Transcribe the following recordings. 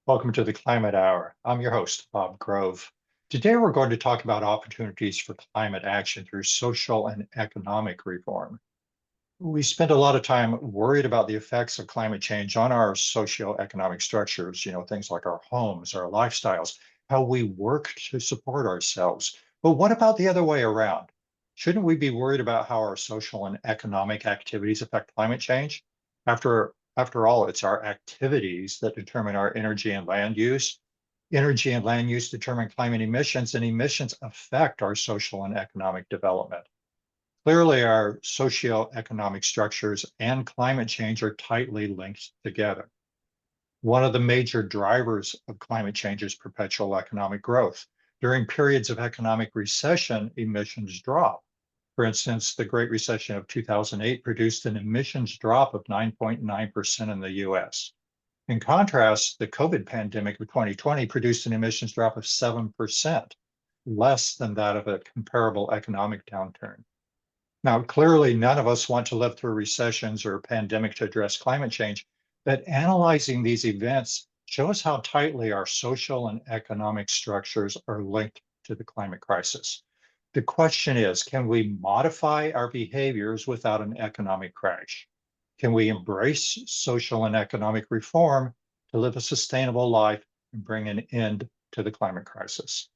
Welcome to the Climate Hour. I'm your host, Bob Grove. Today, we're going to talk about opportunities for climate action through social and economic reform. We spend a lot of time worried about the effects of climate change on our socioeconomic structures, things like our homes, our lifestyles, how we work to support ourselves. But what about the other way around? Shouldn't we be worried about how our social and economic activities affect climate change? After all, it's our activities that determine our energy and land use. Energy and land use determine climate emissions, and emissions affect our social and economic development. Clearly, our socioeconomic structures and climate change are tightly linked together. One of the major drivers of climate change is perpetual economic growth. During periods of economic recession, emissions drop. For instance, the Great Recession of 2008 produced an emissions drop of 9.9% in the US. In contrast, the COVID pandemic of 2020 produced an emissions drop of 7%, less than that of a comparable economic downturn. Now, clearly, none of us want to live through recessions or a pandemic to address climate change, but analyzing these events shows how tightly our social and economic structures are linked to the climate crisis. The question is, can we modify our behaviors without an economic crash? Can we embrace social and economic reform to live a sustainable life and bring an end to the climate crisis?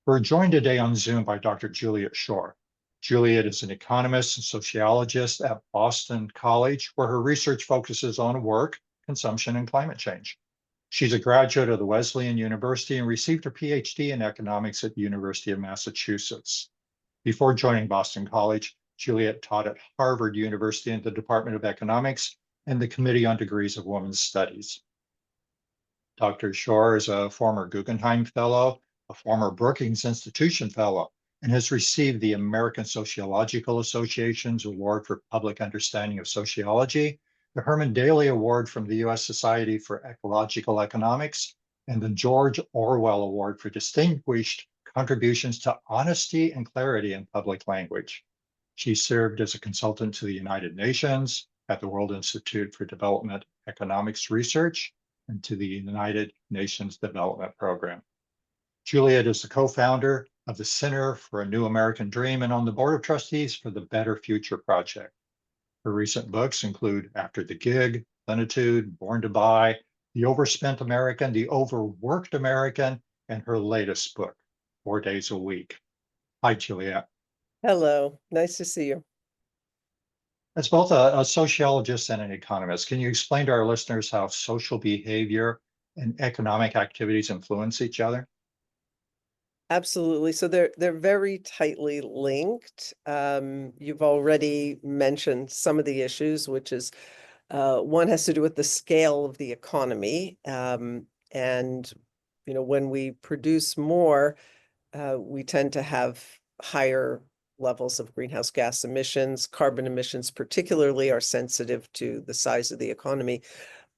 We're joined today on Zoom by Dr. Juliet Schor. Juliet is an economist and sociologist at Boston College, where her research focuses on work, consumption, and climate change. She's a graduate of the Wesleyan University and received her PhD in economics at the University of Massachusetts. Before joining Boston College, Juliet taught at Harvard University in the Department of Economics and the Committee on Degrees of Women's Studies. Dr. Schor is a former Guggenheim Fellow, a former Brookings Institution Fellow, and has received the American Sociological Association's Award for Public Understanding of Sociology, the Herman Daly Award from the U.S. Society for Ecological Economics, and the George Orwell Award for Distinguished Contributions to Honesty and Clarity in Public Language. She served as a consultant to the United Nations, at the World Institute for Development Economics Research, and to the United Nations Development Program. Juliet is the co-founder of the Center for a New American Dream and on the board of trustees for the Better Future Project. Her recent books include After the Gig, Plenitude, Born to Buy, The Overspent American, The Overworked American, and her latest book, 4 Days a Week. Hi, Juliet. Hello, nice to see you. As both a sociologist and an economist, can you explain to our listeners how social behavior and economic activities influence each other? Absolutely. So they're very tightly linked. You've already mentioned some of the issues, which is one has to do with the scale of the economy. And when we produce more, we tend to have higher levels of greenhouse gas emissions. Carbon emissions particularly are sensitive to the size of the economy.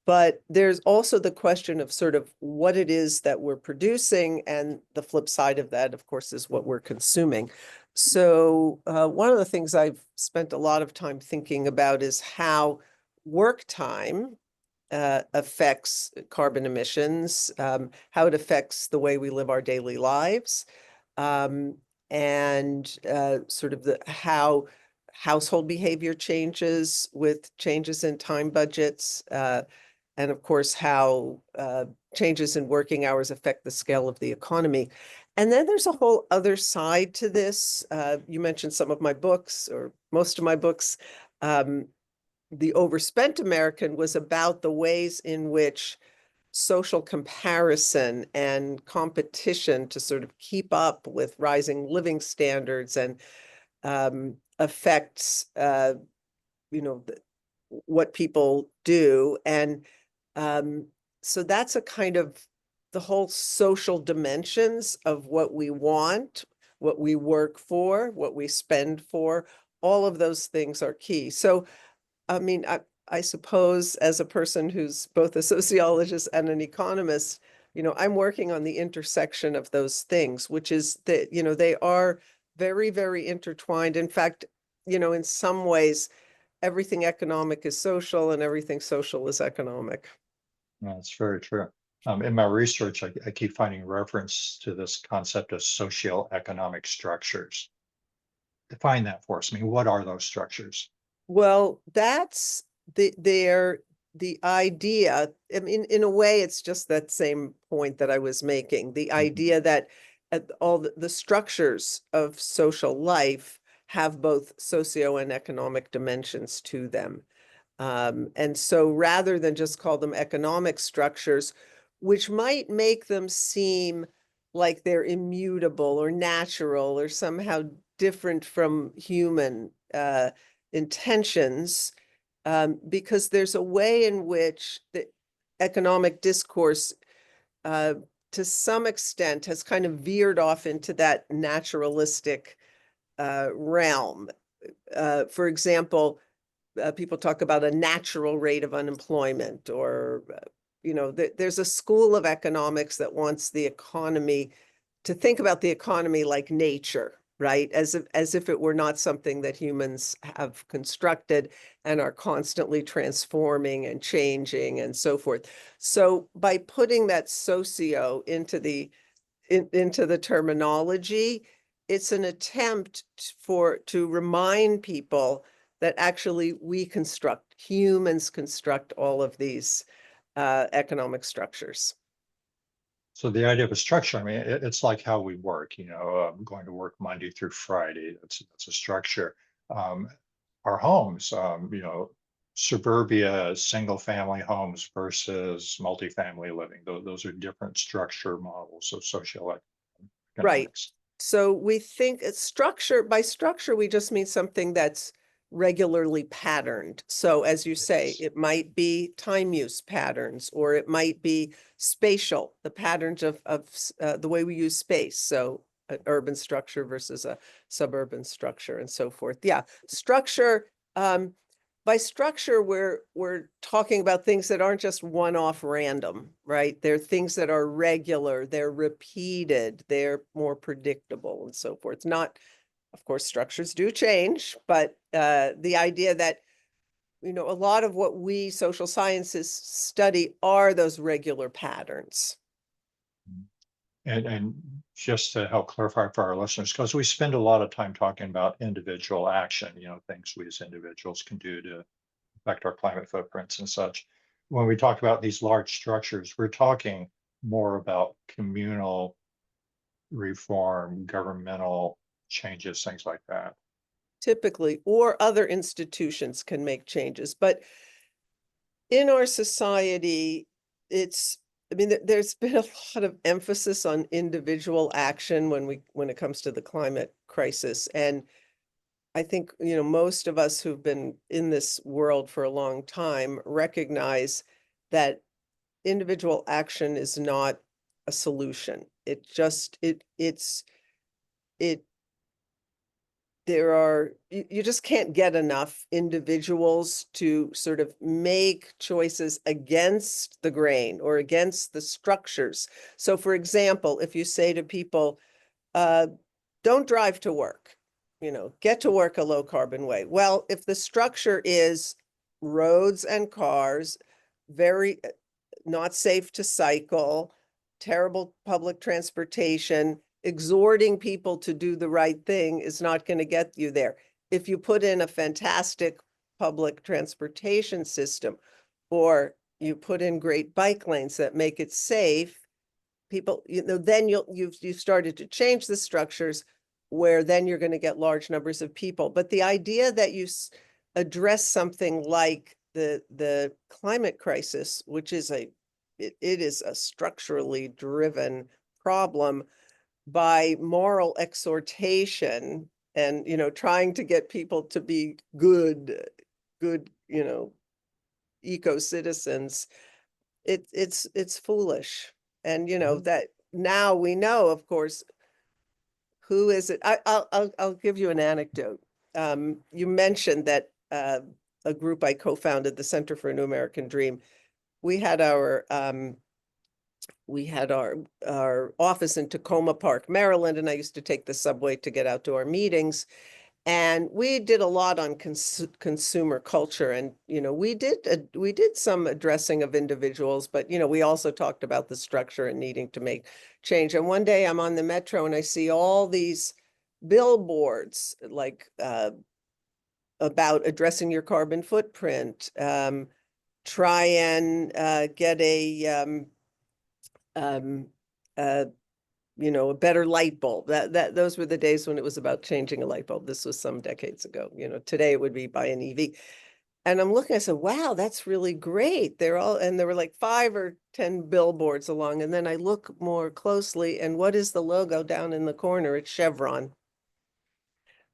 But there's also the question of sort of what it is that we're producing, and the flip side of that, of course, is what we're consuming. So one of the things I've spent a lot of time thinking about is how work time affects carbon emissions, how it affects the way we live our daily lives, and sort of how household behavior changes with changes in time budgets, and of course, how changes in working hours affect the scale of the economy. And then there's a whole other side to this. You mentioned some of my books, or most of my books. The Overspent American was about the ways in which social comparison and competition to sort of keep up with rising living standards and affects, what people do. And so that's a kind of the whole social dimensions of what we want, what we work for, what we spend for. All of those things are key. So, I mean, I suppose as a person who's both a sociologist and an economist, I'm working on the intersection of those things, which is that, they are very, very intertwined. In fact, in some ways, everything economic is social and everything social is economic. That's very true. In my research, I keep finding reference to this concept of socioeconomic structures. Define that for us. I mean, what are those structures? Well, that's the idea. I mean, in a way, it's just that same point that I was making. The Mhm. idea that all the structures of social life have both socio and economic dimensions to them. And so rather than just call them economic structures, which might make them seem like they're immutable or natural or somehow different from human intentions, because there's a way in which the economic discourse, uh, to some extent, has kind of veered off into that naturalistic realm. For example, people talk about a natural rate of unemployment, or there's a school of economics that wants the economy to think about the economy like nature, right? As if it were not something that humans have constructed and are constantly transforming and changing and so forth. So by putting that socio into the terminology, it's an attempt to remind people that actually humans construct all of these economic structures. So the idea of a structure, I mean, it's like how we work, going to work Monday through Friday. That's a structure. Um, our homes, suburbia, single family homes versus multifamily living. Those are different structure models of social Right. economics. So we think it's structure, by structure, we just mean something that's regularly patterned. So as you say, Yes. it might be time use patterns, or it might be spatial, the patterns of the way we use space. So an urban structure versus a suburban structure and so forth. Yeah, structure, um, by structure, we're talking about things that aren't just one-off random, right? They're things that are regular, they're repeated, they're more predictable and so forth. Not, of course, structures do change, but the idea that, a lot of what we social sciences study are those regular patterns. And just to help clarify for our listeners, because we spend a lot of time talking about individual action, things we as individuals can do to affect our climate footprints and such. When we talk about these large structures, we're talking more about communal reform, governmental changes, things like that. Typically, or other institutions can make changes. But in our society, I mean, there's been a lot of emphasis on individual action when it comes to the climate crisis. And I think, most of us who've been in this world for a long time recognize that individual action is not a solution. It you just can't get enough individuals to sort of make choices against the grain or against the structures. So for example, if you say to people, uh, don't drive to work, get to work a low carbon way. Well, if the structure is roads and cars, very not safe to cycle, terrible public transportation, exhorting people to do the right thing is not going to get you there. If you put in a fantastic public transportation system, or you put in great bike lanes that make it safe, people, then you've started to change the structures, where then you're going to get large numbers of people. But the idea that you address something like the climate crisis, which is it is a structurally driven problem, by moral exhortation and, trying to get people to be good, eco citizens, it's foolish. And, Mhm. that now we know, of course, who is it? I'll give you an anecdote. You mentioned that a group I co-founded, the Center for a New American Dream, we had our office in Tacoma Park, Maryland, and I used to take the subway to get out to our meetings. And we did a lot on consumer culture, and we did some addressing of individuals, but we also talked about the structure and needing to make change. And one day I'm on the metro and I see all these billboards like about addressing your carbon footprint. Try and get um, uh, a better light bulb. Those were the days when it was about changing a light bulb. This was some decades ago. Today it would be buy an EV. And I'm looking, I said, wow, that's really great. And there were like 5 or 10 billboards along. And then I look more closely, and what is the logo down in the corner? It's Chevron.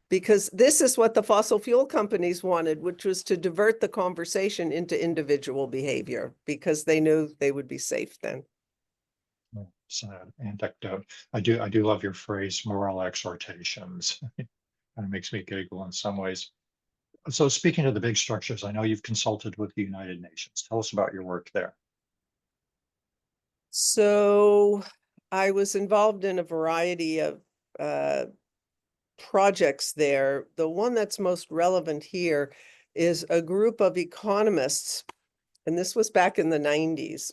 Because this is what the fossil fuel companies wanted, which was to divert the conversation into individual behavior, because they knew they would be safe then. Sad anecdote. I do love your phrase, moral exhortations. Kind of makes me giggle in some ways. So speaking of the big structures, I know you've consulted with the United Nations. Tell us about your work there. So I was involved in a variety of projects there. The one that's most relevant here is a group of economists, and this was back in the 90s.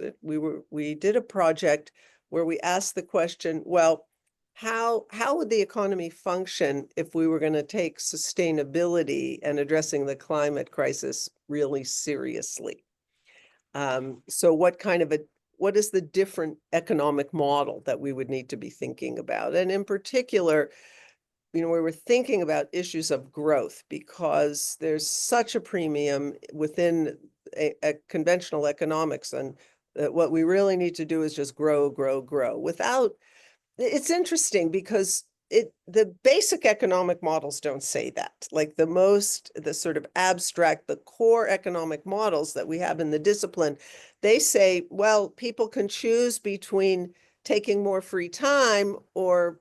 We did a project where we asked the question, well, how would the economy function if we were going to take sustainability and addressing the climate crisis really seriously? So what is the different economic model that we would need to be thinking about? And in particular, we were thinking about issues of growth, because there's such a premium within a conventional economics, and what we really need to do is just grow, grow, grow. It's interesting because the basic economic models don't say that. Like the sort of abstract, the core economic models that we have in the discipline, they say, well, people can choose between taking more free time or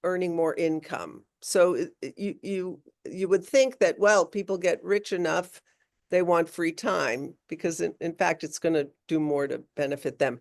earning more income. So you would think that, well, people get rich enough, they want free time, because in fact, it's going to do more to benefit them.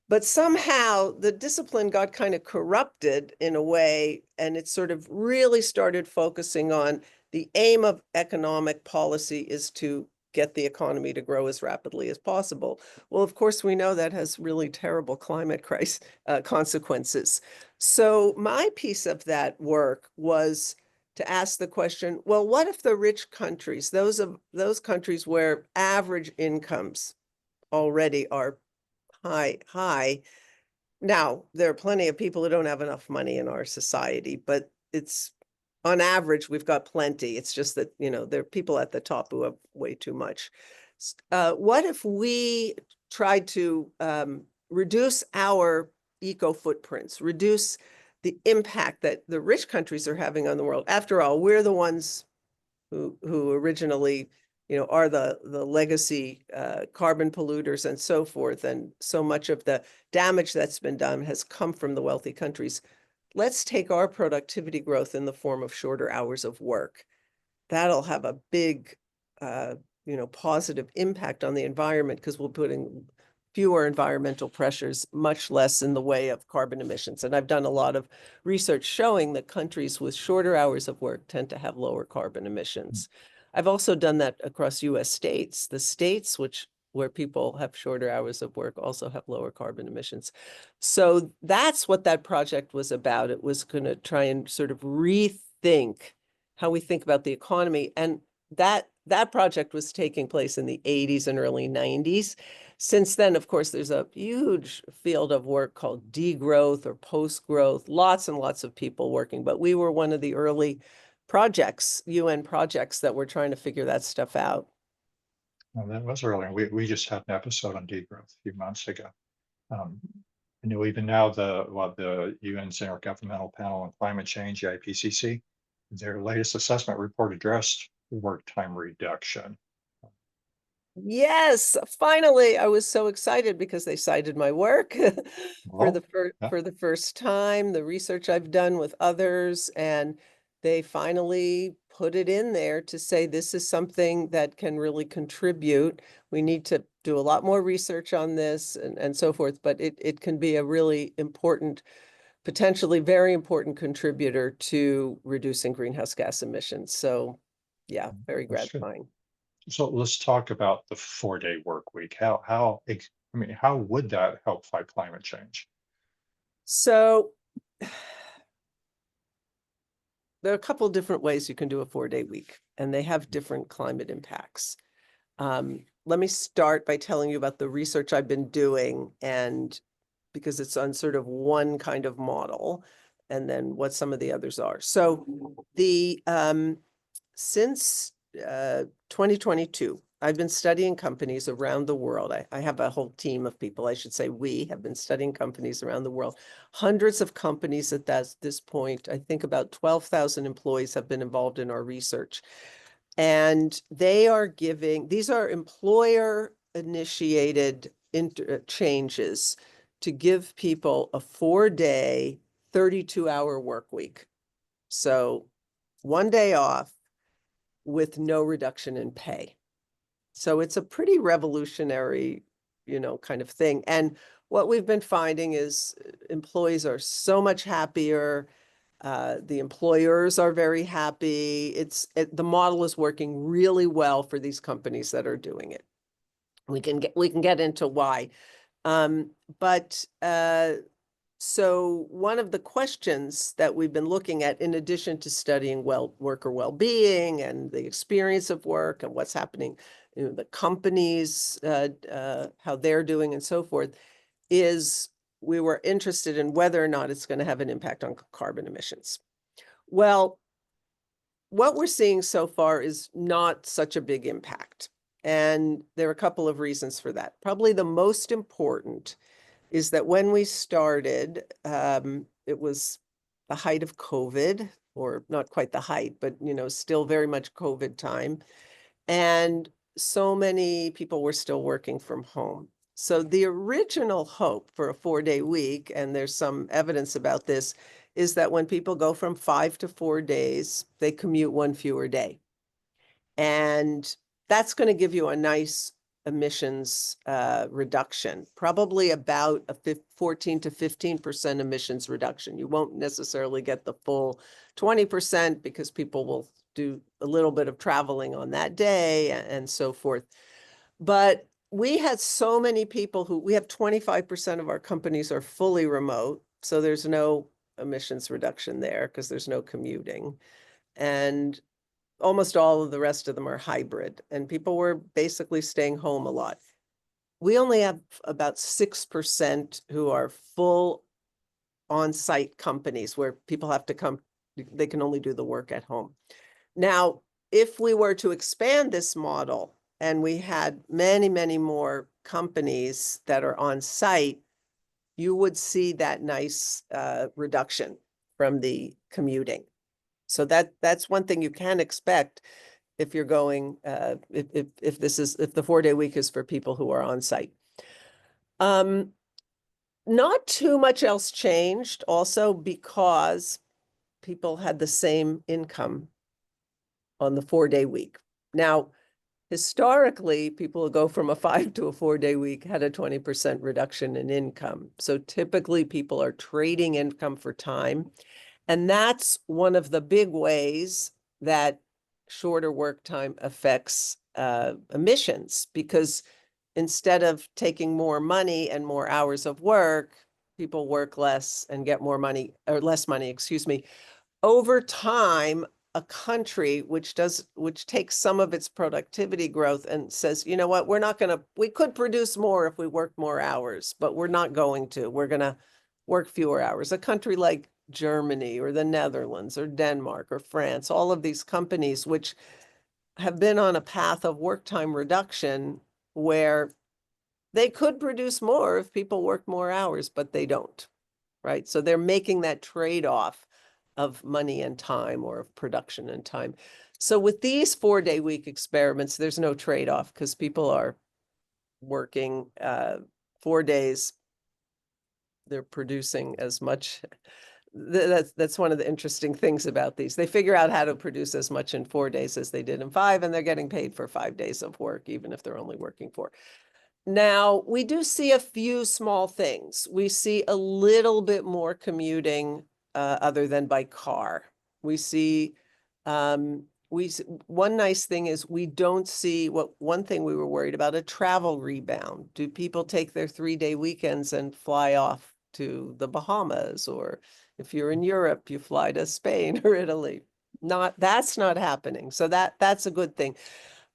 But somehow the discipline got kind of corrupted in a way, and it sort of really started focusing on the aim of economic policy is to get the economy to grow as rapidly as possible. Well, of course, we know that has really terrible climate crisis consequences. So my piece of that work was to ask the question, well, what if the rich countries, those countries where average incomes already are high. Now, there are plenty of people who don't have enough money in our society, but it's on average, we've got plenty. It's just that, there are people at the top who have way too much. What if we tried to reduce our eco footprints, reduce the impact that the rich countries are having on the world? After all, we're the ones who originally are the legacy carbon polluters and so forth. And so much of the damage that's been done has come from the wealthy countries. Let's take our productivity growth in the form of shorter hours of work. That'll have a big, positive impact on the environment, because we're putting fewer environmental pressures, much less in the way of carbon emissions. And I've done a lot of research showing that countries with shorter hours of work tend to have lower carbon emissions. I've also done that across US states. The states where people have shorter hours of work also have lower carbon emissions. So that's what that project was about. It was going to try and sort of rethink how we think about the economy. And that project was taking place in the 80s and early 90s. Since then, of course, there's a huge field of work called degrowth or post-growth, lots and lots of people working, but we were one of the early projects, UN projects, that were trying to figure that stuff out. Well, that was early. We just had an episode on degrowth a few months ago. Even now the UN's Intergovernmental Panel on Climate Change, the IPCC, their latest assessment report addressed work time reduction. Yes, finally, I was so excited because they cited my work for Well, yeah, the first time, the research I've done with others, and they finally put it in there to say this is something that can really contribute. We need to do a lot more research on this and so forth, but it can be a really important potentially very important contributor to reducing greenhouse gas emissions. So yeah, very Understood. gratifying. So let's talk about the 4-day work week. I mean, how would that help fight climate change? So there are a couple different ways you can do a 4-day week, and they have different climate impacts. Let me start by telling you about the research I've been doing, and because it's on sort of one kind of model, and then what some of the others are. So the since 2022, I've been studying companies around the world. I have a whole team of people, I should say we have been studying companies around the world. Hundreds of companies at this point. I think about 12,000 employees have been involved in our research. And they are giving, these are employer initiated changes to give people a 4-day, 32-hour work week. So 1 day off with no reduction in pay. So it's a pretty revolutionary, kind of thing. And what we've been finding is employees are so much happier. The employers are very happy. The model is working really well for these companies that are doing it. We can get into why. But so one of the questions that we've been looking at, in addition to studying worker well-being and the experience of work and what's happening, the companies, how they're doing and so forth, is we were interested in whether or not it's going to have an impact on carbon emissions. Well, what we're seeing so far is not such a big impact. And there are a couple of reasons for that. Probably the most important is that when we started, it was the height of COVID, or not quite the height, but still very much COVID time. And so many people were still working from home. So the original hope for a 4-day week, and there's some evidence about this, is that when people go from 5 to 4 days, they commute one fewer day. And that's going to give you a nice emissions reduction, probably about a 14 to 15% emissions reduction. You won't necessarily get the full 20% because people will do a little bit of traveling on that day and so forth. But we had so many people we have 25% of our companies are fully remote. So there's no emissions reduction there because there's no commuting. And almost all of the rest of them are hybrid, and people were basically staying home a lot. We only have about 6% who are full on-site companies where people have to come, they can only do the work at home. Now, if we were to expand this model and we had many, many more companies that are on site, you would see that nice reduction from the commuting. So that's one thing you can expect if you're going, if the 4-day week is for people who are on site. Not too much else changed also because people had the same income on the 4-day week. Now, historically, people who go from a 5 to a 4-day week had a 20% reduction in income. So typically people are trading income for time. And that's one of the big ways that shorter work time affects emissions, because instead of taking more money and more hours of work, people work less and get more money, or less money, excuse me. Over time, a country which takes some of its productivity growth and says, you know what, we could produce more if we work more hours, but we're not going to. We're going to work fewer hours. A country like Germany or the Netherlands or Denmark or France, all of these companies which have been on a path of work time reduction where they could produce more if people work more hours, but they don't, right? So they're making that trade-off of money and time, or of production and time. So with these 4-day week experiments, there's no trade-off because people are working 4 days. They're producing as much. That's one of the interesting things about these. They figure out how to produce as much in 4 days as they did in 5, and they're getting paid for 5 days of work, even if they're only working 4. Now, we do see a few small things. We see a little bit more commuting other than by car. We see, one nice thing is we don't see one thing we were worried about, a travel rebound. Do people take their 3-day weekends and fly off to the Bahamas? Or if you're in Europe, you fly to Spain or Italy. That's not happening. So that's a good thing.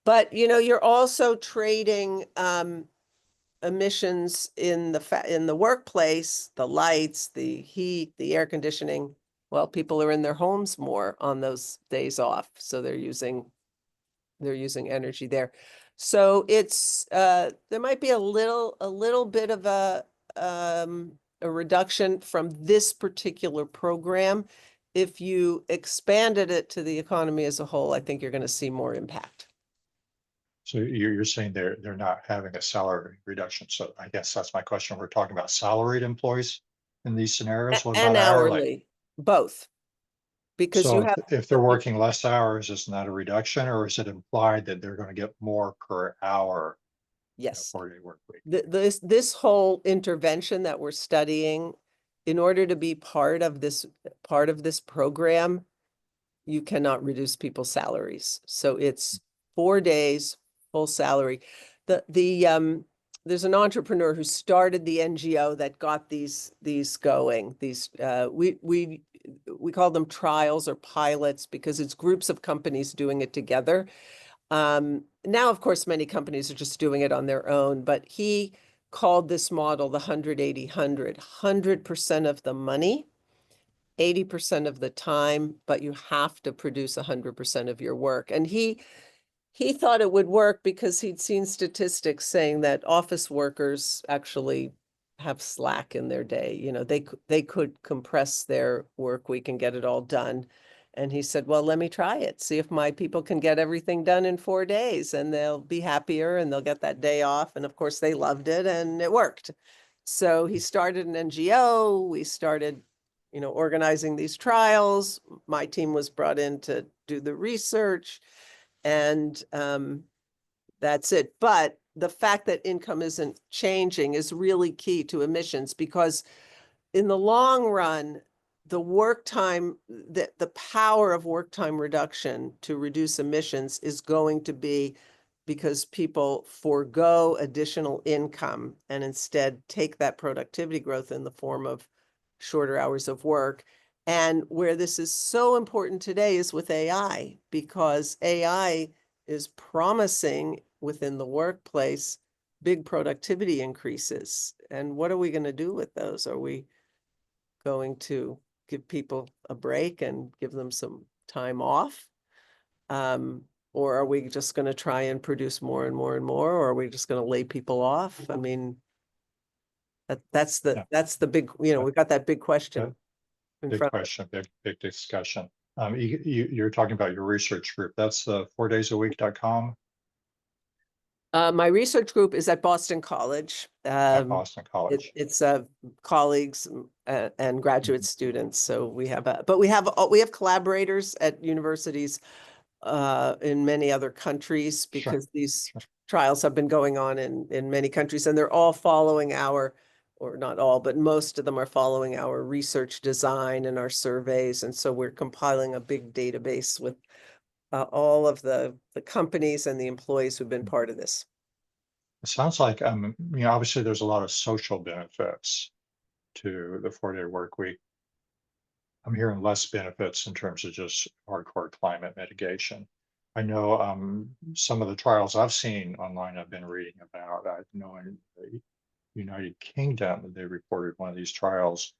But, you're also trading, emissions in the workplace, the lights, the heat, the air conditioning. Well, people are in their homes more on those days off, so they're using energy there. So it's there might be a little bit of a reduction from this particular program. If you expanded it to the economy as a whole, I think you're going to see more impact. So you're saying they're not having a salary reduction. So I guess that's my question. We're talking about salaried employees in these scenarios. What And about hourly? hourly, both, because you So have. if they're working less hours, isn't that a reduction, or is it implied that they're going to get more per hour in a Yes, 4-day work week? this whole intervention that we're studying, in order to be part of this program, you cannot reduce people's salaries. So it's 4 days, full salary. There's an entrepreneur who started the NGO that got these going. We call them trials or pilots because it's groups of companies doing it together. Now, of course, many companies are just doing it on their own, but he called this model the 100-80-100, 100% of the money, 80% of the time, but you have to produce 100% of your work. And he thought it would work because he'd seen statistics saying that office workers actually have slack in their day. They could compress their work week and get it all done. And he said, well, let me try it. See if my people can get everything done in 4 days and they'll be happier and they'll get that day off. And of course they loved it and it worked. So he started an NGO. We started, organizing these trials. My team was brought in to do the research. And that's it. But the fact that income isn't changing is really key to emissions, because in the long run, the power of work time reduction to reduce emissions is going to be because people forego additional income and instead take that productivity growth in the form of shorter hours of work. And where this is so important today is with AI, because AI is promising within the workplace big productivity increases. And what are we going to do with those? Are we going to give people a break and give them some time off? Or are we just going to try and produce more and more and more? Or are we just going to lay people off? I mean, that's Yeah. the big, we've got that big question in Big front of us. question, big discussion. You're talking about your research group. That's the 4daysaweek.com My research group is at Boston College. at Boston College. It's colleagues and graduate students. So we have collaborators at universities in many other countries, Sure, because these sure. trials have been going on in many countries, and they're all following or not all, but most of them are following our research design and our surveys. And so we're compiling a big database with all of the companies and the employees who've been part of this. It sounds like, obviously there's a lot of social benefits to the 4-day work week. I'm hearing less benefits in terms of just hardcore climate mitigation. I know some of the trials I've seen online, I've been reading about. I know in the United Kingdom, they reported one of these trials,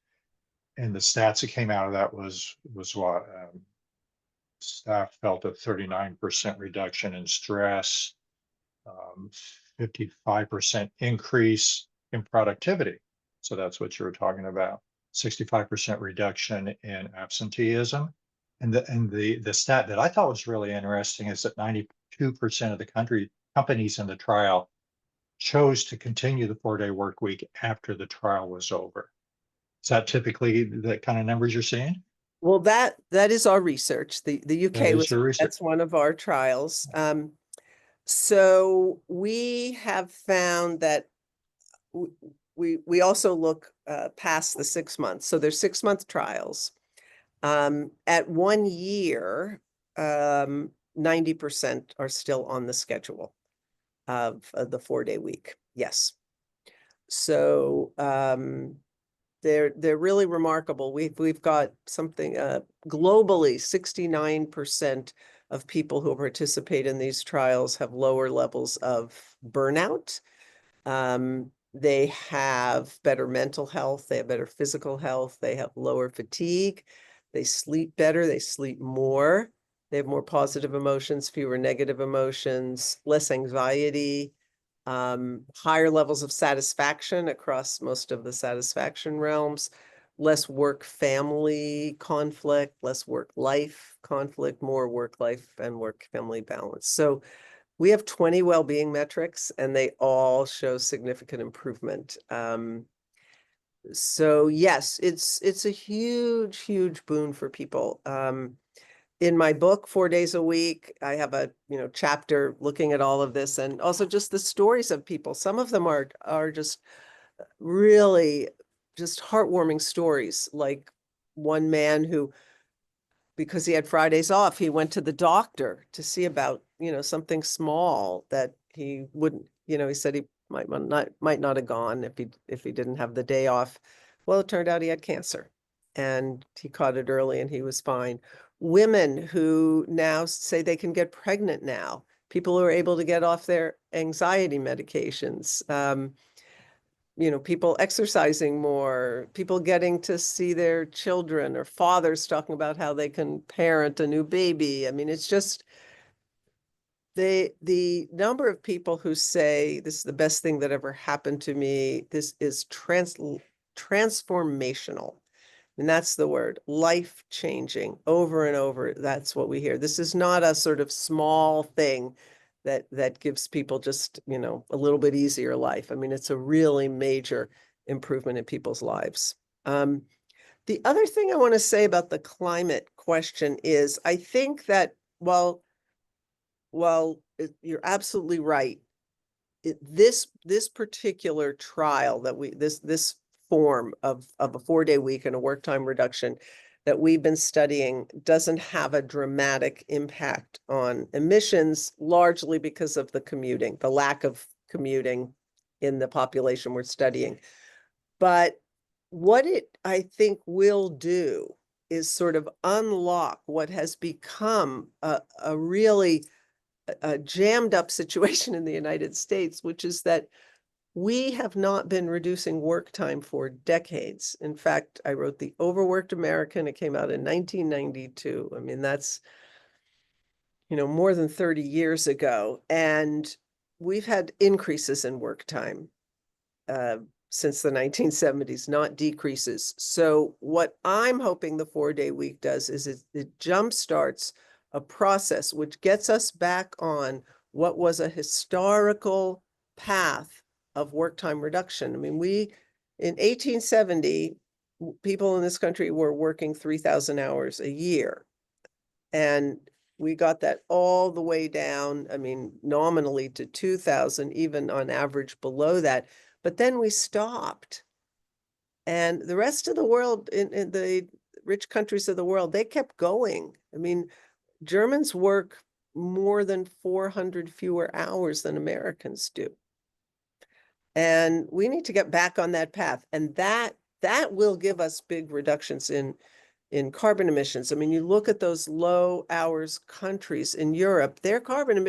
and the stats that came out of that was what staff felt a 39% reduction in stress, 55% increase in productivity. So that's what you were talking about. 65% reduction in absenteeism. And the stat that I thought was really interesting is that 92% of the companies in the trial chose to continue the 4-day work week after the trial was over. Is that typically the kind of numbers you're seeing? Well, that is our research. The That UK is your research. that's one of our trials. So we have found that we also look past the 6 months. So there's 6-month trials. At 1 year, 90% are still on the schedule of the 4-day week. Yes. So they're really remarkable. We've got something globally, 69% of people who participate in these trials have lower levels of burnout. They have better mental health, they have better physical health, they have lower fatigue, they sleep better, they sleep more, they have more positive emotions, fewer negative emotions, less anxiety, higher levels of satisfaction across most of the satisfaction realms, less work-family conflict, less work-life conflict, more work-life and work-family balance. So we have 20 well-being metrics, and they all show significant improvement. So yes, it's a huge, huge boon for people. In my book, 4 days a week, I have a chapter looking at all of this, and also just the stories of people. Some of them are just really just heartwarming stories, like one man who, because he had Fridays off, he went to the doctor to see about, something small that he wouldn't, he said he might not have gone if he didn't have the day off. Well, it turned out he had cancer, and he caught it early and he was fine. Women who now say they can get pregnant now, people who are able to get off their anxiety medications, people exercising more, people getting to see their children, or fathers talking about how they can parent a new baby. I mean, it's just the number of people who say this is the best thing that ever happened to me. This is transformational. And that's the word, life changing, over and over. That's what we hear. This is not a sort of small thing that gives people just, a little bit easier life. I mean, it's a really major improvement in people's lives. The other thing I want to say about the climate question is, I think that you're absolutely right. This particular trial that this form of a 4-day week and a work time reduction that we've been studying doesn't have a dramatic impact on emissions, largely because of the lack of commuting in the population we're studying. But what it, I think, will do is sort of unlock what has become a really jammed up situation in the United States, which is that we have not been reducing work time for decades. In fact, I wrote The Overworked American. It came out in 1992. I mean, that's, more than 30 years ago. And we've had increases in work time since the 1970s, not decreases. So what I'm hoping the 4-day week does is it jumpstarts a process which gets us back on what was a historical path of work time reduction. I mean, in 1870, people in this country were working 3,000 hours a year. And we got that all the way down, I mean, nominally to 2,000, even on average below that. But then we stopped. And the rest of the world, in the rich countries of the world, they kept going. I mean, Germans work more than 400 fewer hours than Americans do. And we need to get back on that path. And that will give us big reductions in carbon emissions. I mean, you look at those low hours countries in Europe, their carbon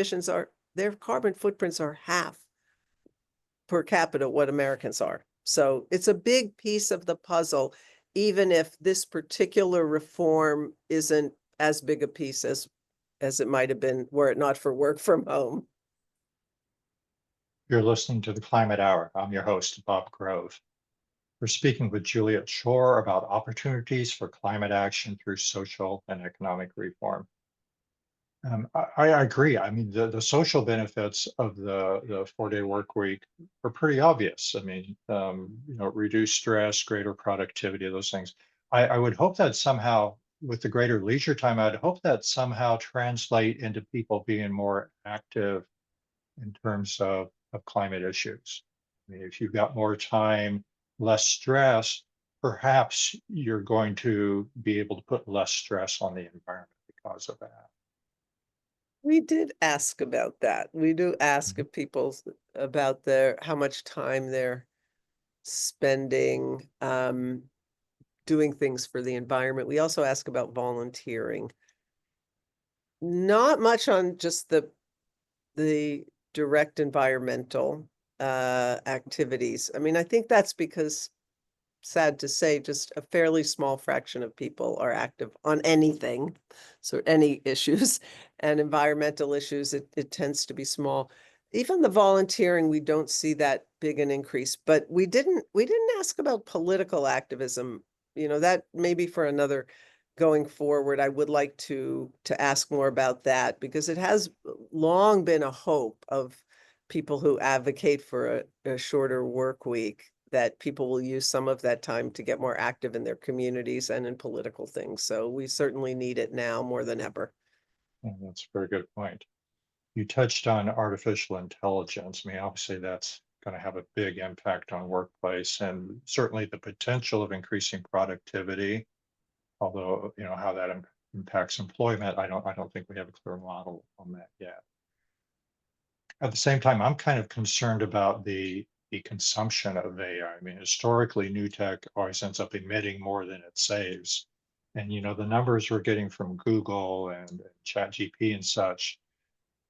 footprints are half per capita what Americans are. So it's a big piece of the puzzle, even if this particular reform isn't as big a piece as it might have been were it not for work from home. You're listening to the Climate Hour. I'm your host, Bob Grove. We're speaking with Juliet Schor about opportunities for climate action through social and economic reform. I agree. I mean, the social benefits of the 4-day work week are pretty obvious. I mean, reduced stress, greater productivity, those things. I would hope that somehow, with the greater leisure time, I'd hope that somehow translate into people being more active in terms of climate issues. I mean, if you've got more time, less stress, perhaps you're going to be able to put less stress on the environment because of that. We did ask about that. We do ask Mhm. of people about how much time they're spending doing things for the environment. We also ask about volunteering. Not much on just the direct environmental activities. I mean, I think that's because, sad to say, just a fairly small fraction of people are active on anything. So any issues and environmental issues, it tends to be small. Even the volunteering, we don't see that big an increase, but we didn't ask about political activism. That may be for another going forward. I would like to ask more about that because it has long been a hope of people who advocate for a shorter work week, that people will use some of that time to get more active in their communities and in political things. So we certainly need it now more than ever. And that's a very good point. You touched on artificial intelligence. I mean, obviously that's going to have a big impact on workplace and certainly the potential of increasing productivity. Although, how that impacts employment, I don't think we have a clear model on that yet. At the same time, I'm kind of concerned about the consumption of AI. I mean, historically, new tech always ends up emitting more than it saves. And the numbers we're getting from Google and ChatGPT and such,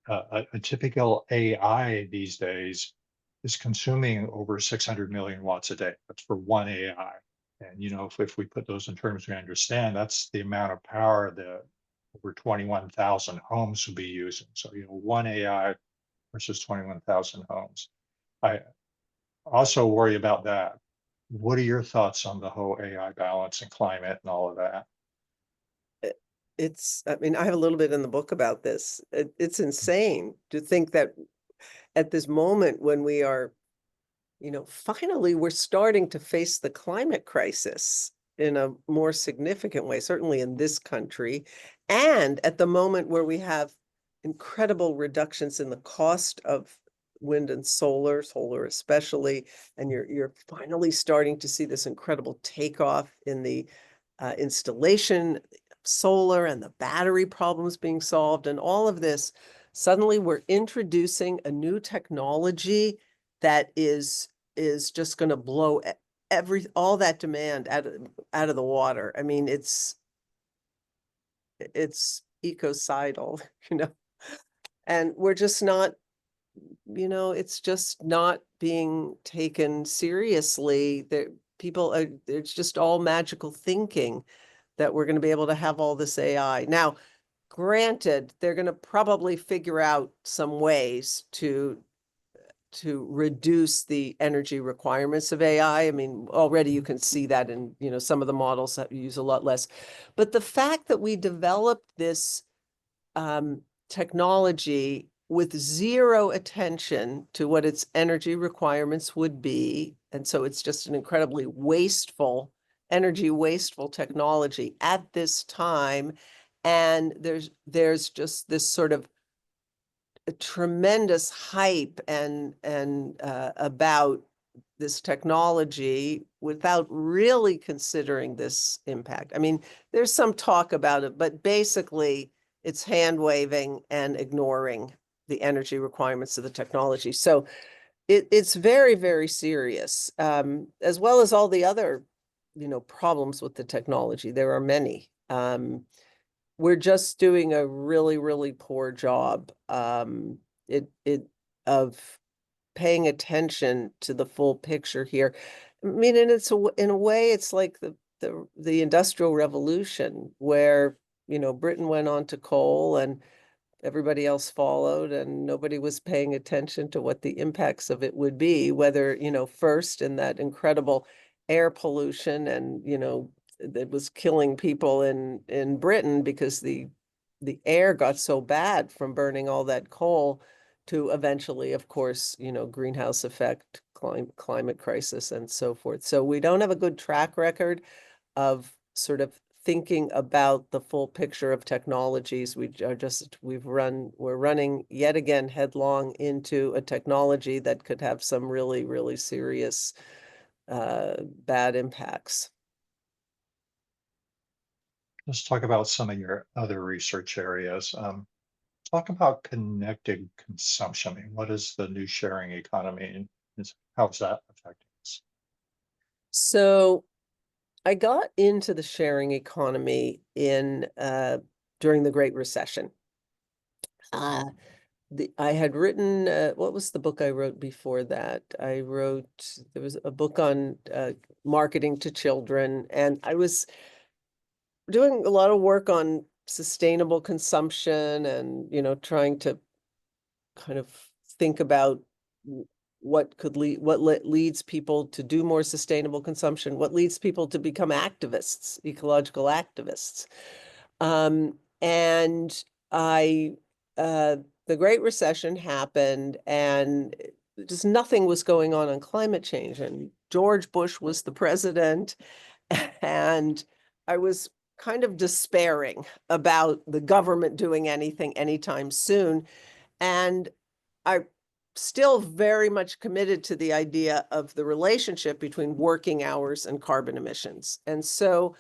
a typical AI these days is consuming over 600 million watts a day. That's for one AI. And if we put those in terms we understand, that's the amount of power that over 21,000 homes would be using. So one AI versus 21,000 homes. I also worry about that. What are your thoughts on the whole AI balance and climate and all of that? I mean, I have a little bit in the book about this. It's insane to think that at this moment when we are, finally we're starting to face the climate crisis in a more significant way, certainly in this country. And at the moment where we have incredible reductions in the cost of wind and solar especially, and you're finally starting to see this incredible takeoff in the installation of solar and the battery problems being solved and all of this. Suddenly we're introducing a new technology that is just going to blow all that demand out of the water. I mean, it's ecocidal, and we're just not, it's just not being taken seriously. It's just all magical thinking that we're going to be able to have all this AI. Now, granted, they're going to probably figure out some ways to reduce the energy requirements of AI. I mean, already you can see that in, some of the models that use a lot less. But the fact that we developed this technology with zero attention to what its energy requirements would be, and so it's just an incredibly energy wasteful technology at this time. And there's just this sort of a tremendous hype and about this technology without really considering this impact. I mean, there's some talk about it, but basically it's hand waving and ignoring the energy requirements of the technology. So it's very, very serious, as well as all the other, problems with the technology. There are many. We're just doing a really, really poor job it of paying attention to the full picture here. I mean, and in a way, it's like the Industrial Revolution, where Britain went on to coal and everybody else followed, and nobody was paying attention to what the impacts of it would be, whether, first in that incredible air pollution and, that was killing people in Britain because the air got so bad from burning all that coal, to eventually, of course, greenhouse effect, climate crisis and so forth. So we don't have a good track record of sort of thinking about the full picture of technologies. We're running yet again headlong into a technology that could have some really, really serious bad impacts. Let's talk about some of your other research areas. Talk about connected consumption. I mean, what is the new sharing economy and how is that affecting us? So I got into the sharing economy in during the Great Recession. I had written, what was the book I wrote before that? There was a book on marketing to children, and I was doing a lot of work on sustainable consumption and, trying to kind of think about what leads people to do more sustainable consumption, what leads people to become activists, ecological activists. And I, the Great Recession happened, and just nothing was going on climate change. And George Bush was the president, and I was kind of despairing about the government doing anything anytime soon. And I still very much committed to the idea of the relationship between working hours and carbon emissions. And so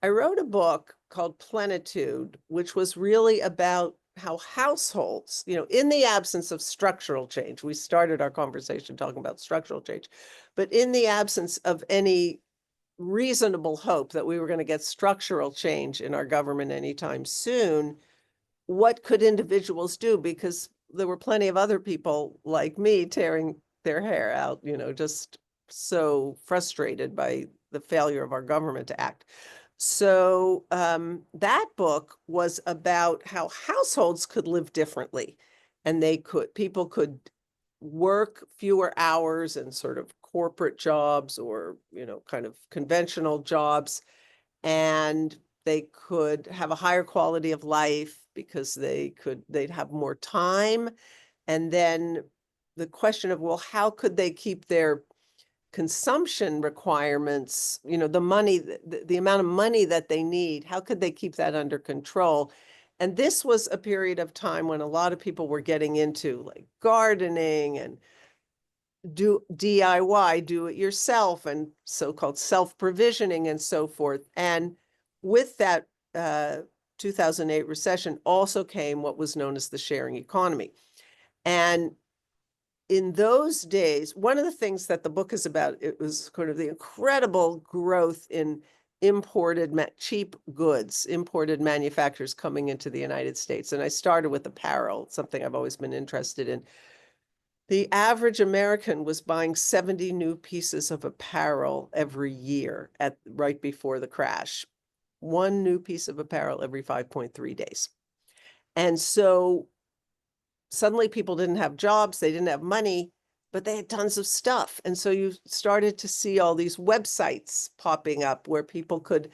I wrote a book called Plenitude, which was really about how households, in the absence of structural change, we started our conversation talking about structural change, but in the absence of any reasonable hope that we were going to get structural change in our government anytime soon, what could individuals do? Because there were plenty of other people like me tearing their hair out, just so frustrated by the failure of our government to act. So that book was about how households could live differently, and people could work fewer hours in sort of corporate jobs or, kind of conventional jobs, and they could have a higher quality of life because they'd have more time. And then the question of, well, how could they keep their consumption requirements, the amount of money that they need, how could they keep that under control? And this was a period of time when a lot of people were getting into like gardening and do DIY, do it yourself, and so-called self-provisioning and so forth. And with that 2008 recession also came what was known as the sharing economy. And in those days, one of the things that the book is about, it was kind of the incredible growth in cheap goods, imported manufacturers coming into the United States. And I started with apparel, something I've always been interested in. The average American was buying 70 new pieces of apparel every year right before the crash. One new piece of apparel every 5.3 days. And so suddenly people didn't have jobs, they didn't have money, but they had tons of stuff. And so you started to see all these websites popping up where people could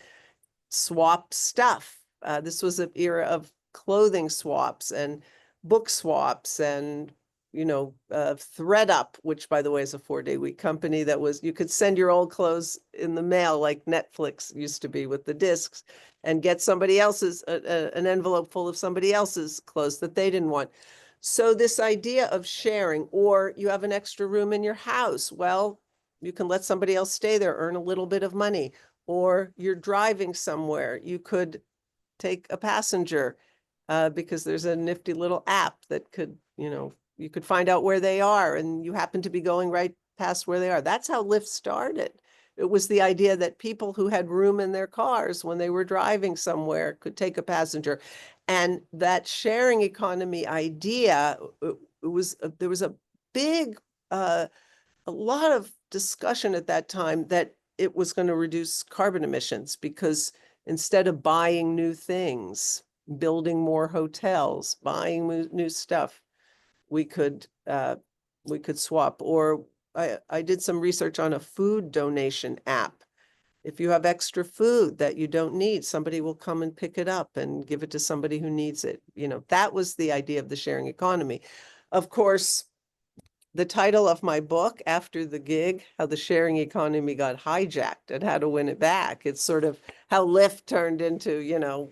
swap stuff. This was an era of clothing swaps and book swaps and ThreadUp, which by the way is a 4-day week company that you could send your old clothes in the mail like Netflix used to be with the discs, and get somebody else's an envelope full of somebody else's clothes that they didn't want. So this idea of sharing, or you have an extra room in your house, well, you can let somebody else stay there, earn a little bit of money. Or you're driving somewhere, you could take a passenger because there's a nifty little app that could, you could find out where they are and you happen to be going right past where they are. That's how Lyft started. It was the idea that people who had room in their cars when they were driving somewhere could take a passenger. And that sharing economy idea, there was a big, a lot of discussion at that time that it was going to reduce carbon emissions, because instead of buying new things, building more hotels, buying new stuff, we could swap. Or I did some research on a food donation app. If you have extra food that you don't need, somebody will come and pick it up and give it to somebody who needs it. That was the idea of the sharing economy. Of course, the title of my book after the gig, how the sharing economy got hijacked and how to win it back. It's sort of how Lyft turned into,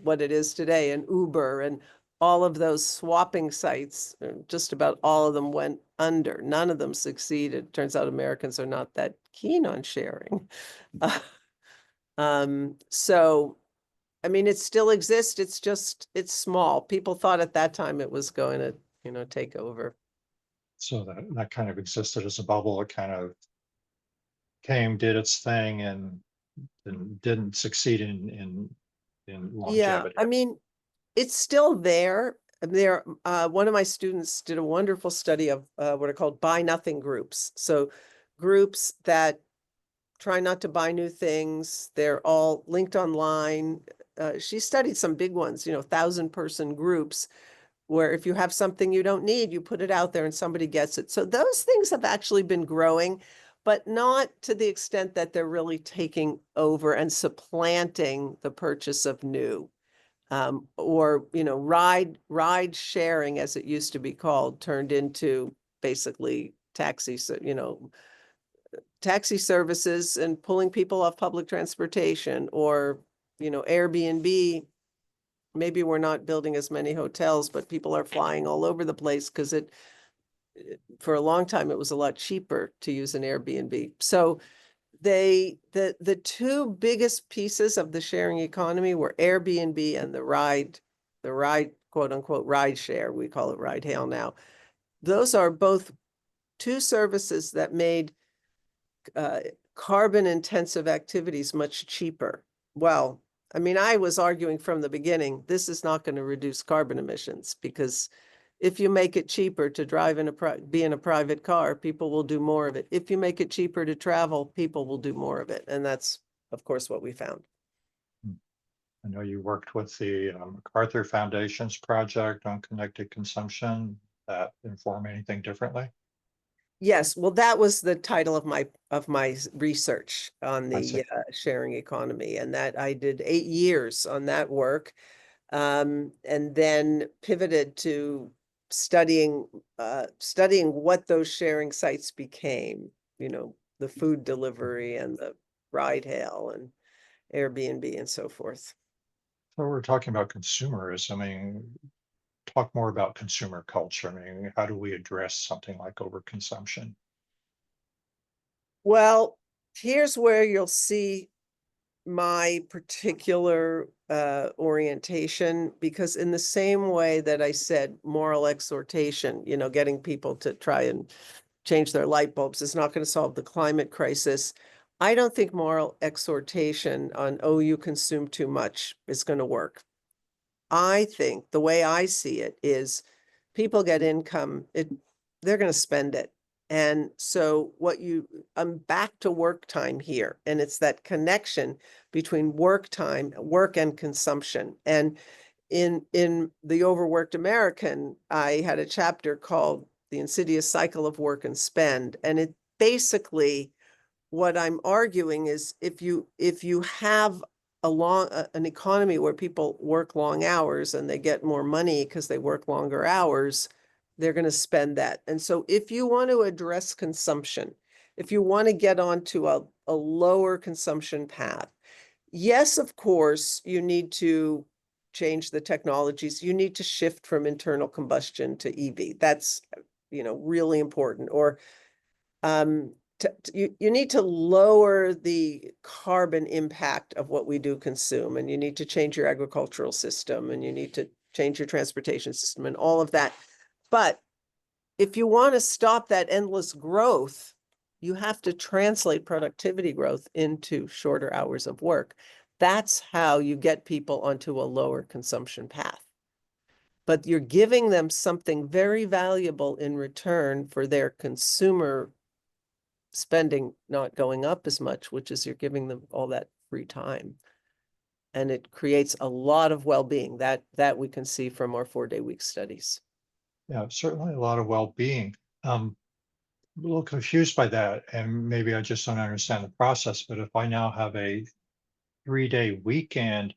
what it is today, and Uber and all of those swapping sites. Just about all of them went under. None of them succeeded. Turns out Americans are not that keen on sharing. So, I mean, it still exists. It's small. People thought at that time it was going to, take over. So that kind of existed as a bubble. It kind of came, did its thing, and didn't succeed in Yeah, longevity. I mean, it's still there. One of my students did a wonderful study of what are called buy nothing groups. So groups that try not to buy new things. They're all linked online. She studied some big ones, 1,000-person groups, where if you have something you don't need, you put it out there and somebody gets it. So those things have actually been growing, but not to the extent that they're really taking over and supplanting the purchase of new. Or, ride sharing, as it used to be called, turned into basically taxi services and pulling people off public transportation, or, Airbnb. Maybe we're not building as many hotels, but people are flying all over the place because for a long time, it was a lot cheaper to use an Airbnb. So the two biggest pieces of the sharing economy were Airbnb and the ride, quote unquote, ride share. We call it ride hail now. Those are both two services that made carbon intensive activities much cheaper. Well, I mean, I was arguing from the beginning, this is not going to reduce carbon emissions, because if you make it cheaper to drive be in a private car, people will do more of it. If you make it cheaper to travel, people will do more of it. And that's, of course, what we found. I know you worked with the MacArthur Foundation's project on connected consumption. That inform anything differently? Yes, well, that was the title of my research on I see. the sharing economy, and that I did 8 years on that work, and then pivoted to studying what those sharing sites became. The food delivery and the ride hail and Airbnb and so forth. So we're talking about consumerism. I mean, talk more about consumer culture. I mean, how do we address something like overconsumption? Well, here's where you'll see my particular orientation, because in the same way that I said moral exhortation, getting people to try and change their light bulbs is not going to solve the climate crisis. I don't think moral exhortation on, oh, you consume too much is going to work. I think the way I see it is people get income, they're going to spend it. And so I'm back to work time here. And it's that connection between work time, work and consumption. And in The Overworked American, I had a chapter called The Insidious Cycle of Work and Spend. And it basically, what I'm arguing is, if you have an economy where people work long hours and they get more money because they work longer hours, they're going to spend that. And so if you want to address consumption, if you want to get onto a lower consumption path, yes, of course, you need to change the technologies. You need to shift from internal combustion to EV. That's, really important. Or you need to lower the carbon impact of what we do consume, and you need to change your agricultural system, and you need to change your transportation system and all of that. But if you want to stop that endless growth, you have to translate productivity growth into shorter hours of work. That's how you get people onto a lower consumption path. But you're giving them something very valuable in return for their consumer spending not going up as much, which is you're giving them all that free time. And it creates a lot of well-being that we can see from our 4-day week studies. Yeah, certainly a lot of well-being. A little confused by that, and maybe I just don't understand the process, but if I now have a 3-day weekend,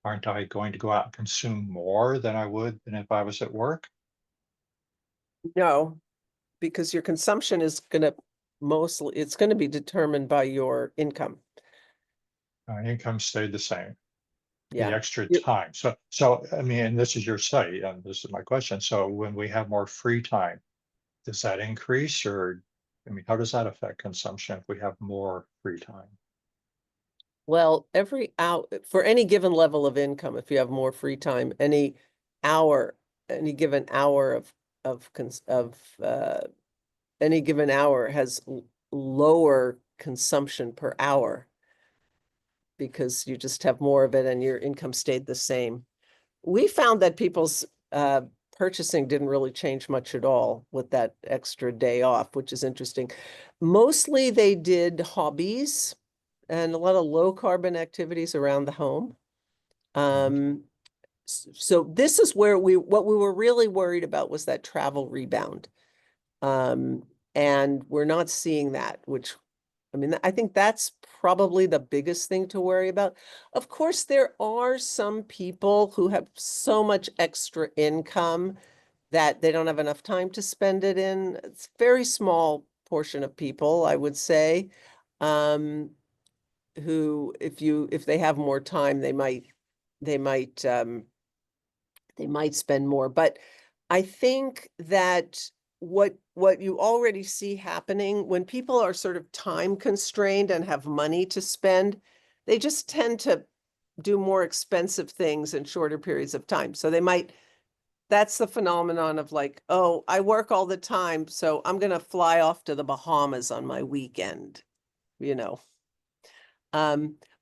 aren't I going to go out and consume more than I would than if I was at work? No, because your consumption is gonna it's gonna be determined by your income. Income stayed the same. The Yeah. extra You- time. So I mean, and this is your study, and this is my question. So when we have more free time, does that increase or, I mean, how does that affect consumption if we have more free time? Well, every hour for any given level of income, if you have more free time, hour, any given hour of any given hour has lower consumption per hour because you just have more of it and your income stayed the same. We found that people's purchasing didn't really change much at all with that extra day off, which is interesting. Mostly they did hobbies and a lot of low carbon activities around the home. So this is where what we were really worried about was that travel rebound. Um, and we're not seeing that, which, I mean, I think that's probably the biggest thing to worry about. Of course, there are some people who have so much extra income that they don't have enough time to spend it in. It's a very small portion of people, I would say, who, if they have more time, they might they might spend more. But I think that what you already see happening when people are sort of time constrained and have money to spend, they just tend to do more expensive things in shorter periods of time. So that's the phenomenon of like, oh, I work all the time, so I'm going to fly off to the Bahamas on my weekend, you know.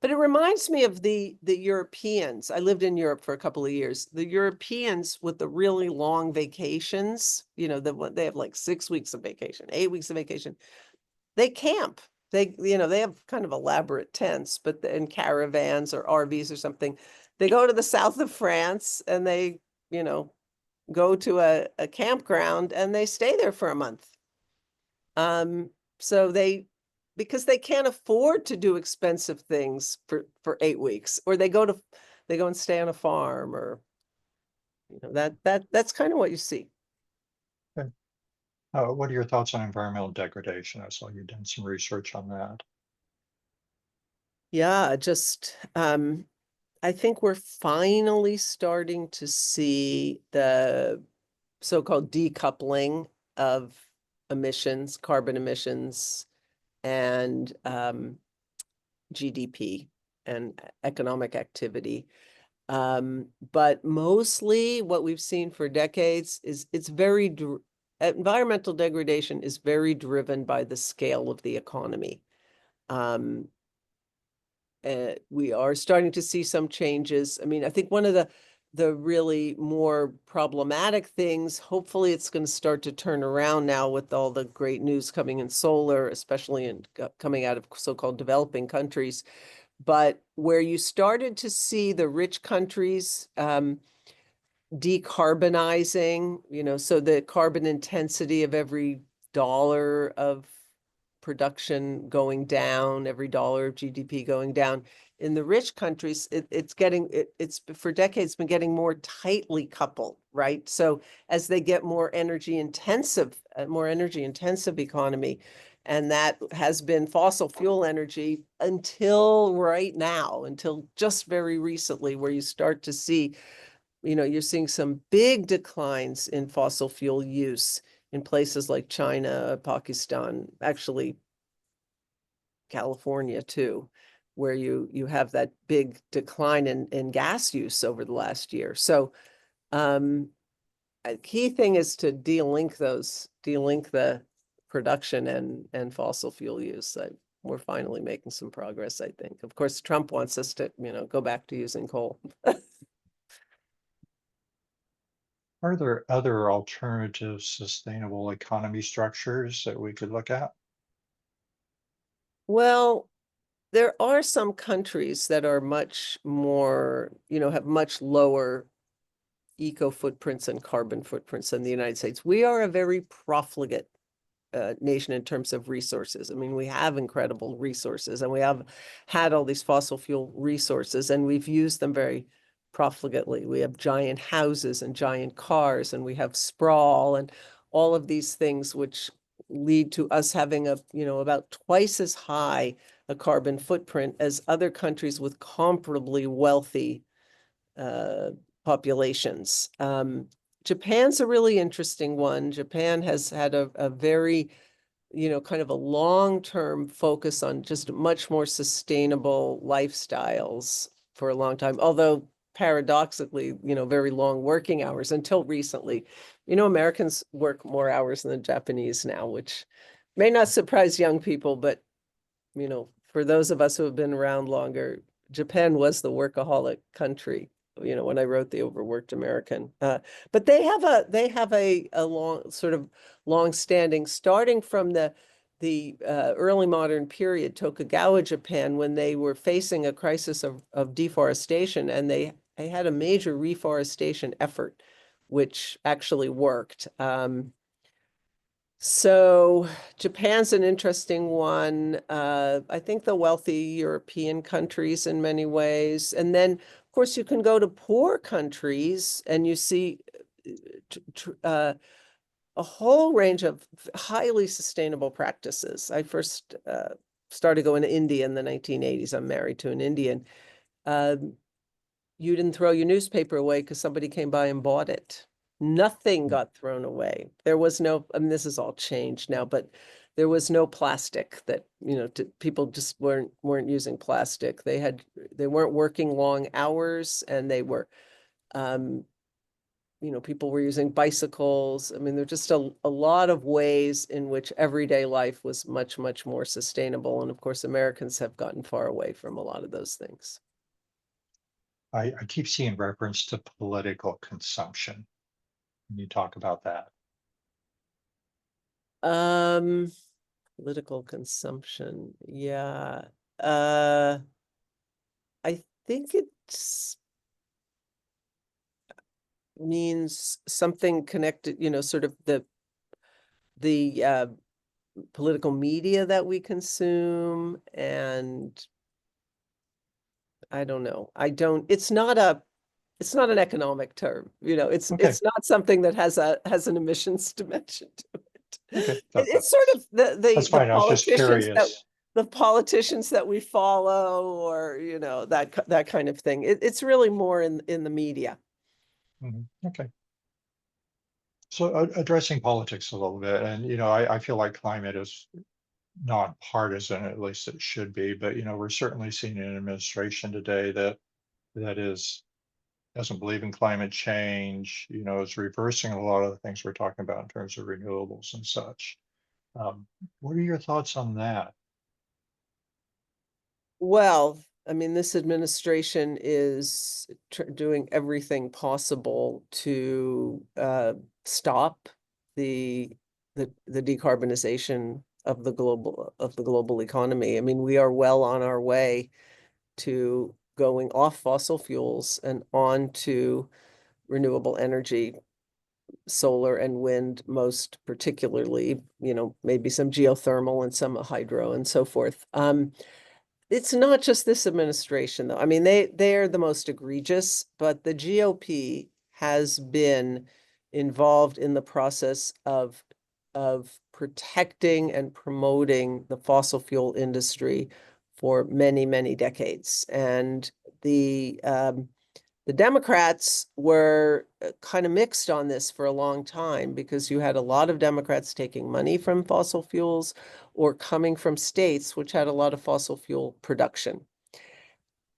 But it reminds me of the Europeans. I lived in Europe for a couple of years. The Europeans with the really long vacations, they have like 6 weeks of vacation, 8 weeks of vacation. They camp. They have kind of elaborate tents, but in caravans or RVs or something. They go to the south of France and they, go to a campground and they stay there for a month. So because they can't afford to do expensive things for 8 weeks, or they go and stay on a farm, or that's kind of what you see. Okay. What are your thoughts on environmental degradation? I saw you done some research on that. Yeah, I think we're finally starting to see the so-called decoupling of emissions, carbon emissions, and GDP and economic activity. But mostly what we've seen for decades is environmental degradation is very driven by the scale of the economy. Um, we are starting to see some changes. I mean, I think one of the really more problematic things, hopefully it's going to start to turn around now with all the great news coming in solar, especially coming out of so-called developing countries. But where you started to see the rich countries decarbonizing, so the carbon intensity of every dollar of production going down, every dollar of GDP going down. In the rich countries, it's for decades been getting more tightly coupled, right? So as they get more energy intensive economy, and that has been fossil fuel energy until right now, until just very recently, where you start to see, you're seeing some big declines in fossil fuel use in places like China, Pakistan, actually California too, where you have that big decline in gas use over the last year. So a key thing is to delink the production and fossil fuel use. We're finally making some progress, I think. Of course, Trump wants us to, go back to using coal. Are there other alternative sustainable economy structures that we could look at? Well, there are some countries that are much more, have much lower eco footprints and carbon footprints than the United States. We are a very profligate nation in terms of resources. I mean, we have incredible resources and we have had all these fossil fuel resources and we've used them very profligately. We have giant houses and giant cars and we have sprawl and all of these things which lead to us having a, about twice as high a carbon footprint as other countries with comparably wealthy populations. Japan's a really interesting one. Japan has had a very, kind of a long-term focus on just much more sustainable lifestyles for a long time, although paradoxically, very long working hours until recently. Americans work more hours than the Japanese now, which may not surprise young people, but for those of us who have been around longer, Japan was the workaholic country, when I wrote The Overworked American. But they have a long sort of long-standing, starting from the early modern period, Tokugawa Japan, when they were facing a crisis of deforestation, and they had a major reforestation effort, which actually worked. So Japan's an interesting one. I think the wealthy European countries in many ways. And then, of course, you can go to poor countries and you see a whole range of highly sustainable practices. I first started going to India in the 1980s. I'm married to an Indian. You didn't throw your newspaper away because somebody came by and bought it. Nothing got thrown away. There was no, I mean, this is all changed now, but there was no plastic that, people just weren't using plastic. They weren't working long hours, and they were, people were using bicycles. I mean, there are just a lot of ways in which everyday life was much, much more sustainable. And of course, Americans have gotten far away from a lot of those things. I keep seeing reference to political consumption. Can you talk about that? Um, Political consumption. Yeah. I think it's means something connected, sort of the political media that we consume, and I don't know. It's not an economic term, Okay, it's not something that has an emissions dimension to it. okay, It's sort of that's fine. I was just curious. the politicians that we follow, or that kind of thing. It's really more in the media. Okay. So addressing politics a little bit, and I feel like climate is nonpartisan, at least it should be. But we're certainly seeing an administration today that doesn't believe in climate change. Is reversing a lot of the things we're talking about in terms of renewables and such. What are your thoughts on that? Well, I mean, this administration is doing everything possible to stop the the decarbonization of the global economy. I mean, we are well on our way to going off fossil fuels and on to renewable energy, solar and wind, most particularly, maybe some geothermal and some hydro and so forth. It's not just this administration, though. I mean, they're the most egregious, but the GOP has been involved in the process of protecting and promoting the fossil fuel industry for many, many decades. And the Democrats were kind of mixed on this for a long time, because you had a lot of Democrats taking money from fossil fuels or coming from states which had a lot of fossil fuel production.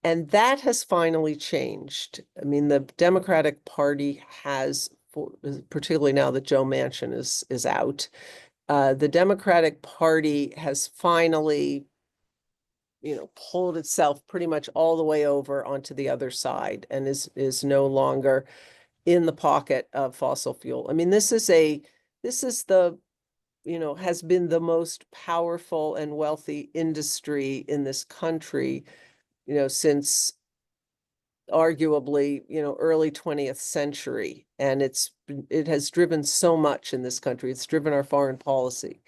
And that has finally changed. I mean, the Democratic Party has, particularly now that Joe Manchin is out, the Democratic Party has finally pulled itself pretty much all the way over onto the other side, and is no longer in the pocket of fossil fuel. I mean, this is the, has been the most powerful and wealthy industry in this country, since arguably, early 20th century. And it has driven so much in this country. It's driven our foreign policy.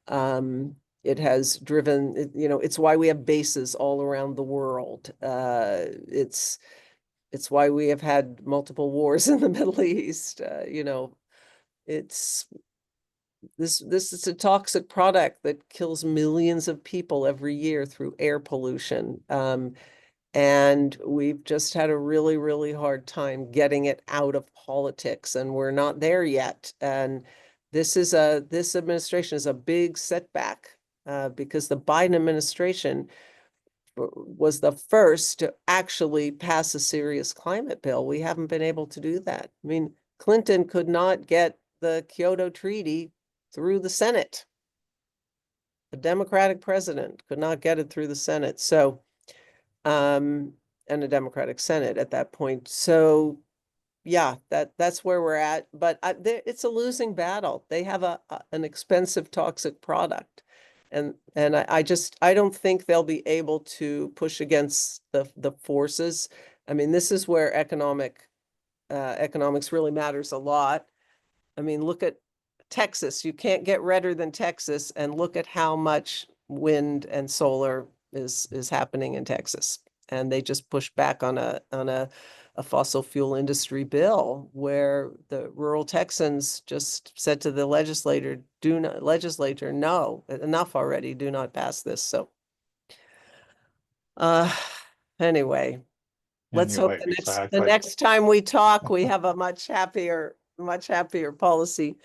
It has driven, it's why we have bases all around the world. It's why we have had multiple wars in the Middle East. It's this is a toxic product that kills millions of people every year through air pollution. And we've just had a really, really hard time getting it out of politics, and we're not there yet. And this administration is a big setback, because the Biden administration was the first to actually pass a serious climate bill. We haven't been able to do that. I mean, Clinton could not get the Kyoto Treaty through the Senate. The Democratic president could not get it through the Senate. So, and a Democratic Senate at that point. So, yeah, that's where we're at. But it's a losing battle. They have an expensive toxic product, and I don't think they'll be able to push against the forces. I mean, this is where economics really matters a lot. I mean, look at Texas. You can't get redder than Texas, and look at how much wind and solar is happening in Texas. And they just pushed back on a fossil fuel industry bill where the rural Texans just said to the legislature, no, enough already, do not pass this. So uh anyway, let's hope Anyway, the exactly. next time we talk, we have a much happier policy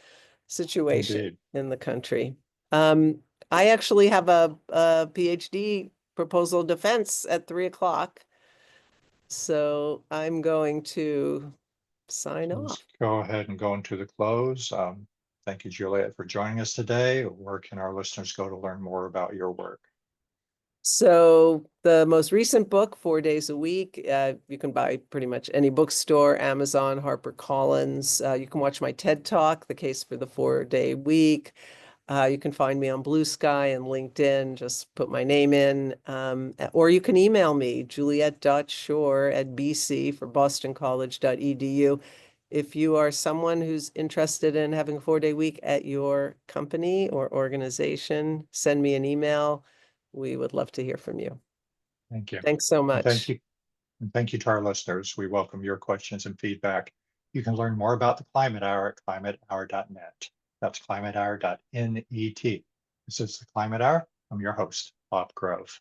situation Indeed. in the country. Um, I actually have a PhD proposal defense at 3 o'clock. So I'm going to sign Let's off. go ahead and go into the close. Thank you, Juliet, for joining us today. Where can our listeners go to learn more about your work? So the most recent book, 4 days a week, you can buy pretty much any bookstore, Amazon, HarperCollins. You can watch my TED Talk, The Case for the 4-Day Week. You can find me on Blue Sky and LinkedIn. Just put my name in. Or you can email me, juliet.shore@bc for bostoncollege.edu. If you are someone who's interested in having a 4-day week at your company or organization, send me an email. We would love to hear from you. Thank you. Thanks so And thank much. you. And thank you to our listeners. We welcome your questions and feedback. You can learn more about the Climate Hour at climatehour.net. That's climatehour.net. This is the Climate Hour. I'm your host, Bob Grove.